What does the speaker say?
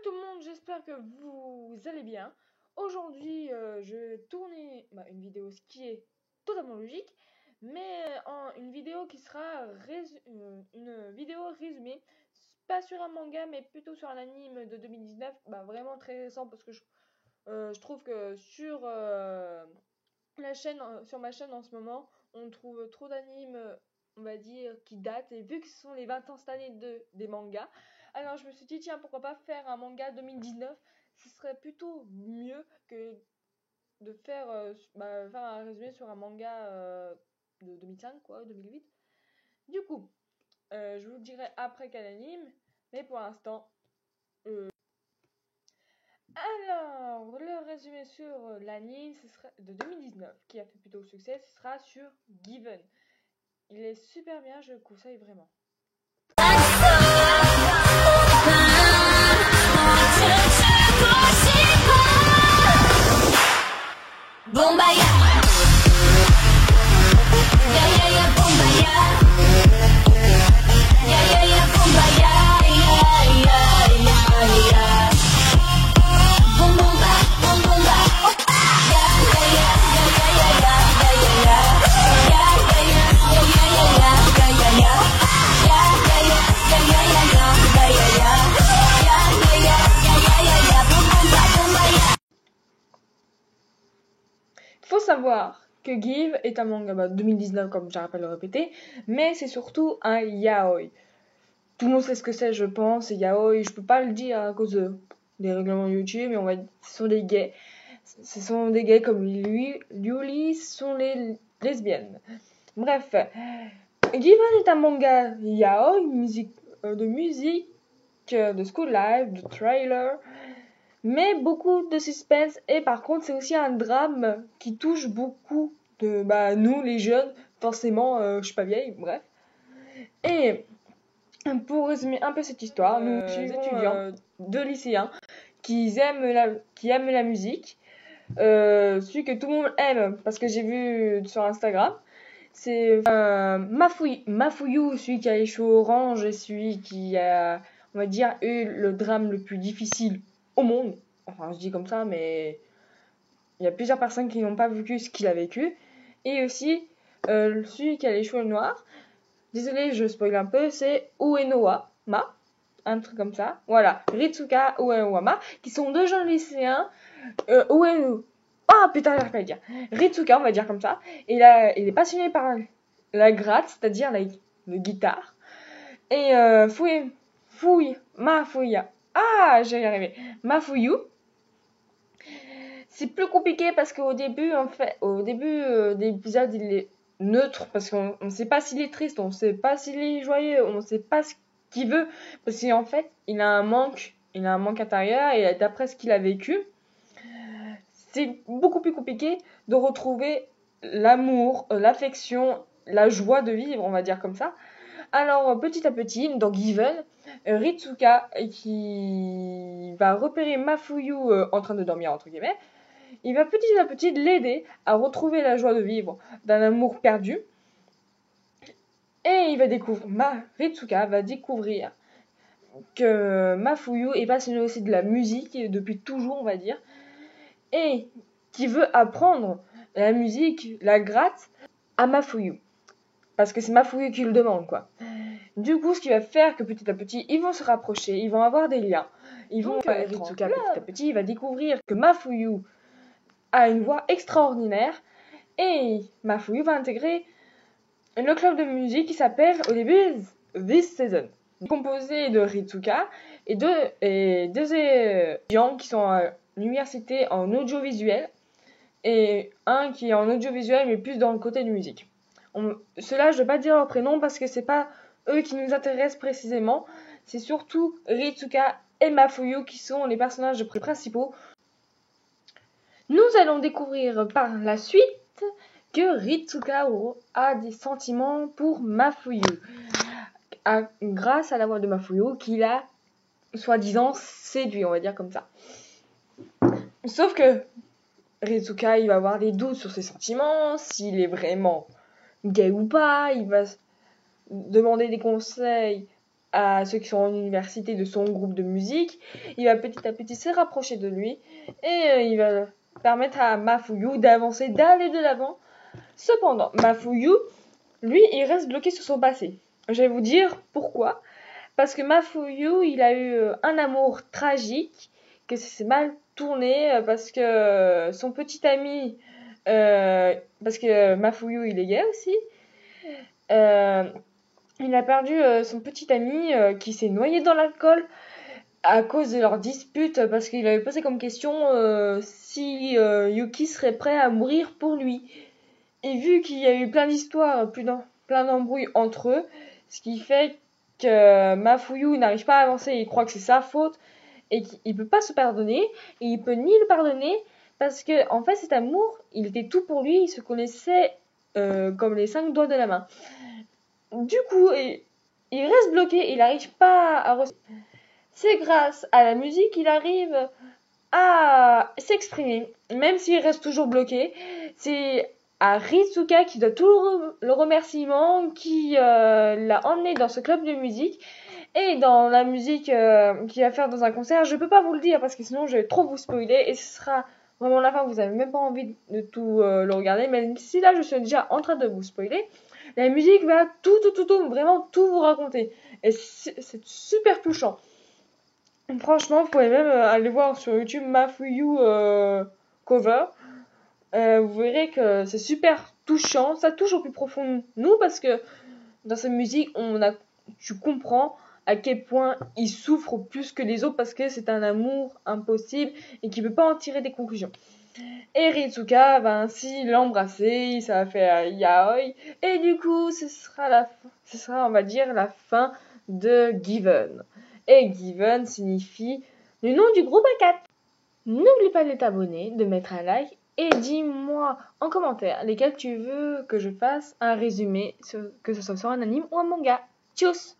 Salut tout le monde, j'espère que vous allez bien. Aujourd'hui, je vais tourner une vidéo, ce qui est totalement logique, mais une vidéo qui sera une vidéo résumée, pas sur un manga, mais plutôt sur un anime de 2019, vraiment très récent parce que je trouve que sur sur ma chaîne en ce moment, on trouve trop d'animes, on va dire, qui datent, et vu que ce sont les 20 ans cette année des mangas, alors je me suis dit, tiens, pourquoi pas faire un manga 2019, ce serait plutôt mieux que de faire un résumé sur un manga de 2005, quoi, 2008. Du coup, je vous le dirai après quel anime, mais pour l'instant... Alors, le résumé sur l'anime de 2019, qui a fait plutôt succès, ce sera sur Given. Il est super bien, je le conseille vraiment. Faut savoir que Give est un manga 2019, comme j'arrête pas de le répéter, mais c'est surtout un yaoi. Tout le monde sait ce que c'est, je pense, et yaoi, je peux pas le dire à cause des règlements YouTube, mais on va dire ce sont des gays. Ce sont des gays comme Yuli, ce sont les lesbiennes. Bref, Given est un manga yaoi, de musique, de school life, de trailer, mais beaucoup de suspense, et par contre c'est aussi un drame qui touche beaucoup de nous les jeunes, forcément je suis pas vieille, bref. Et pour résumer un peu cette histoire, nous suivons étudiants, deux lycéens qui aiment la musique, celui que tout le monde aime parce que j'ai vu sur Instagram, c'est Mafuyu, celui qui a les cheveux orange et celui qui a, on va dire, eu le drame le plus difficile au monde. Enfin, je dis comme ça, mais il y a plusieurs personnes qui n'ont pas vécu ce qu'il a vécu. Et aussi, celui qui a les cheveux noirs, désolé, je spoil un peu, c'est Uenoa Ma, un truc comme ça. Voilà, Ritsuka Uenoa, qui sont deux jeunes lycéens. J'arrive pas à le dire. Ritsuka, on va dire comme ça. Et là, il est passionné par la gratte, c'est-à-dire la guitare. Et je vais y arriver. Mafuyu. C'est plus compliqué parce qu'au début, de l'épisode, il est neutre parce qu'on ne sait pas s'il est triste, on ne sait pas s'il est joyeux, on ne sait pas ce qu'il veut, parce qu'en fait, il a un manque intérieur, et d'après ce qu'il a vécu, c'est beaucoup plus compliqué de retrouver l'amour, l'affection, la joie de vivre, on va dire comme ça. Alors, petit à petit, dans Given, Ritsuka, qui va repérer Mafuyu en train de dormir, entre guillemets, il va petit à petit l'aider à retrouver la joie de vivre d'un amour perdu. Et Ritsuka va découvrir que Mafuyu est passionné aussi de la musique, depuis toujours, on va dire, et qui veut apprendre la musique, la gratte, à Mafuyu. Parce que c'est Mafuyu qui le demande, quoi. Du coup, ce qui va faire que petit à petit, ils vont se rapprocher, ils vont avoir des liens. Ritsuka, petit à petit, il va découvrir que Mafuyu a une voix extraordinaire, et Mafuyu va intégrer le club de musique qui s'appelle au début This Season, composé de Ritsuka et deux étudiants qui sont à l'université en audiovisuel, et un qui est en audiovisuel mais plus dans le côté de musique. Cela, je ne vais pas dire leur prénom parce que c'est pas eux qui nous intéressent précisément, c'est surtout Ritsuka et Mafuyu qui sont les personnages principaux. Nous allons découvrir par la suite que Ritsuka a des sentiments pour Mafuyu, grâce à la voix de Mafuyu qu'il a soi-disant séduit, on va dire comme ça. Sauf que Ritsuka, il va avoir des doutes sur ses sentiments, s'il est vraiment gay ou pas, il va demander des conseils à ceux qui sont en université de son groupe de musique. Il va petit à petit se rapprocher de lui et il va permettre à Mafuyu d'avancer, d'aller de l'avant. Cependant, Mafuyu, lui, il reste bloqué sur son passé. Je vais vous dire pourquoi. Parce que Mafuyu, il a eu un amour tragique, que ça s'est mal tourné, parce que son petit ami, parce que Mafuyu, il est gay aussi, il a perdu son petit ami qui s'est noyé dans l'alcool à cause de leur dispute, parce qu'il avait posé comme question si Yuki serait prêt à mourir pour lui. Et vu qu'il y a eu plein d'histoires, plein d'embrouilles entre eux, ce qui fait que Mafuyu n'arrive pas à avancer, il croit que c'est sa faute et qu'il peut pas se pardonner, et il peut ni le pardonner parce que en fait cet amour, il était tout pour lui, il se connaissait comme les 5 doigts de la main. Du coup, il reste bloqué, il n'arrive pas à c'est grâce à la musique qu'il arrive à s'exprimer, même s'il reste toujours bloqué. C'est à Ritsuka qui doit tout le remerciement, qui l'a emmené dans ce club de musique et dans la musique qu'il va faire dans un concert. Je peux pas vous le dire parce que sinon je vais trop vous spoiler et ce sera vraiment la fin. Vous avez même pas envie de tout le regarder, même si là je suis déjà en train de vous spoiler. La musique va vraiment tout vous raconter et c'est super touchant. Franchement, vous pouvez même aller voir sur YouTube Mafuyu cover. Vous verrez que c'est super touchant, ça touche au plus profond de nous parce que dans cette musique, tu comprends à quel point il souffre plus que les autres parce que c'est un amour impossible et qu'il ne peut pas en tirer des conclusions. Et Ritsuka va ainsi l'embrasser, ça va faire yaoi, et du coup, ce sera, on va dire, la fin de Given. Et Given signifie le nom du groupe A4. N'oublie pas de t'abonner, de mettre un like et dis-moi en commentaire lesquels tu veux que je fasse un résumé, que ce soit sur un anime ou un manga. Tchuss!